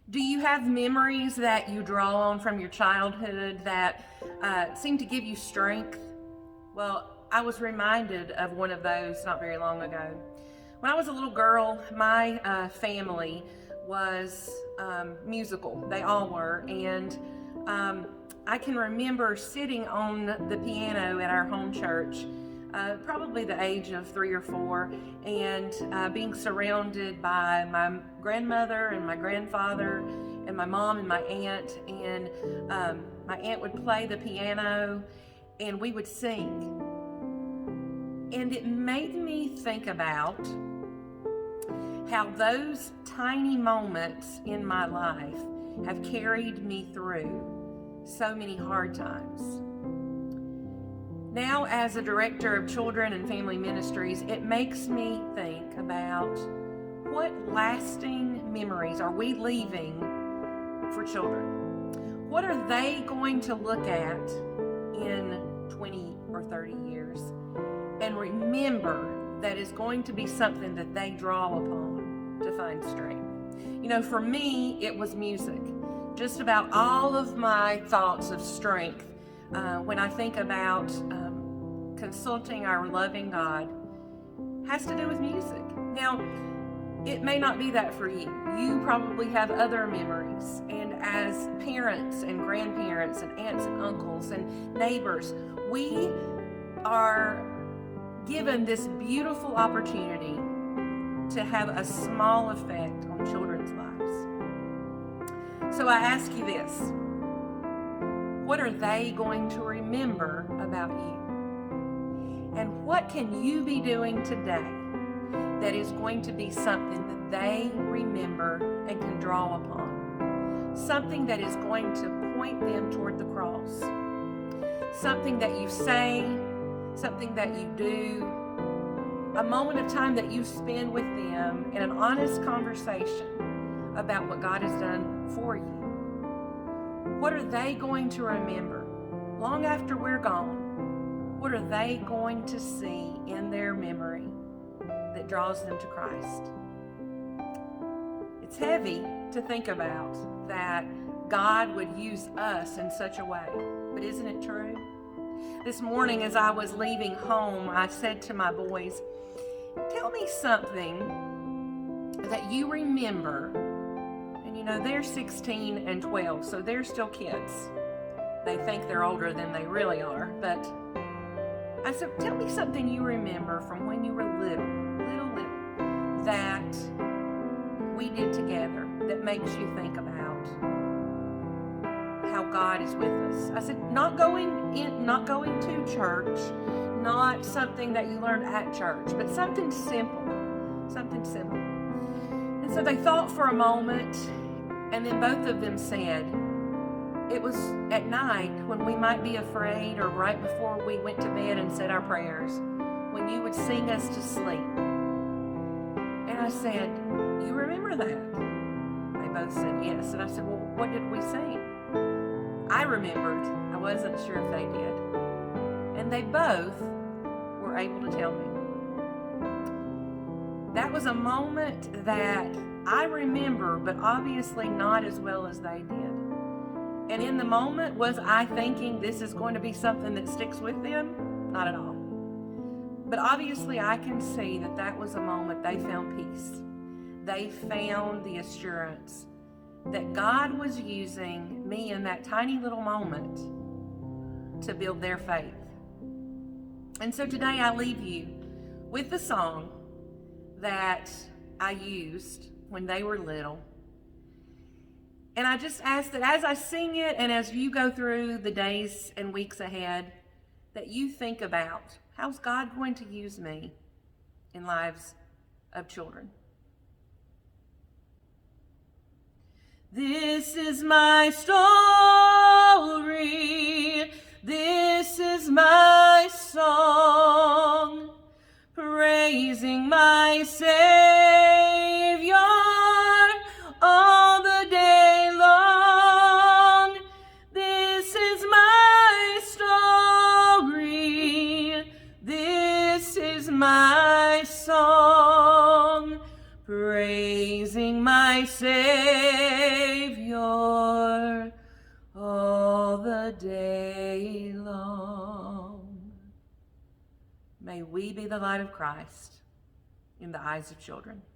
Do you have memories that you draw on from your childhood that seem to give you strength? Well, I was reminded of one of those not very long ago. When I was a little girl, my family was musical. They all were. And I can remember sitting on the piano at our home church, probably the age of 3 or 4, and being surrounded by my grandmother and my grandfather and my mom and my aunt. And my aunt would play the piano and we would sing. And it made me think about how those tiny moments in my life have carried me through so many hard times. Now, as a director of children and family ministries, it makes me think about what lasting memories are we leaving for children? What are they going to look at in 20 or 30 years and remember that is going to be something that they draw upon to find strength? You know, for me, it was music. Just about all of my thoughts of strength when I think about consulting our loving God has to do with music. Now, it may not be that for you. You probably have other memories. And as parents and grandparents and aunts and uncles and neighbors, we are given this beautiful opportunity to have a small effect on children's lives. So I ask you this: what are they going to remember about you? And what can you be doing today that is going to be something that they remember and can draw upon? Something that is going to point them toward the cross. Something that you say, something that you do, a moment of time that you spend with them in an honest conversation about what God has done for you. What are they going to remember long after we're gone? What are they going to see in their memory that draws them to Christ? It's heavy to think about that God would use us in such a way, but isn't it true? This morning as I was leaving home, I said to my boys, tell me something that you remember. And you know, they're 16 and 12, so they're still kids. They think they're older than they really are, but I said, tell me something you remember from when you were little, that we did together that makes you think about how God is with us. I said, not going to church, not something that you learned at church, but something simple. And so they thought for a moment, and then both of them said, it was at night when we might be afraid, or right before we went to bed and said our prayers, when you would sing us to sleep. And I said, you remember that? They both said yes. And I said, well, what did we sing? I remembered. I wasn't sure if they did. And they both were able to tell me. That was a moment that I remember, but obviously not as well as they did. And in the moment, was I thinking this is going to be something that sticks with them? Not at all. But obviously I can see that that was a moment they found peace. They found the assurance that God was using me in that tiny little moment to build their faith. And so today I leave you with the song that I used when they were little. And I just ask that as I sing it and as you go through the days and weeks ahead, that you think about, how's God going to use me in lives of children? This is my story. This is my song, praising my Savior all the day long. This is my story. This is my song, praising my Savior we be the light of Christ in the eyes of children.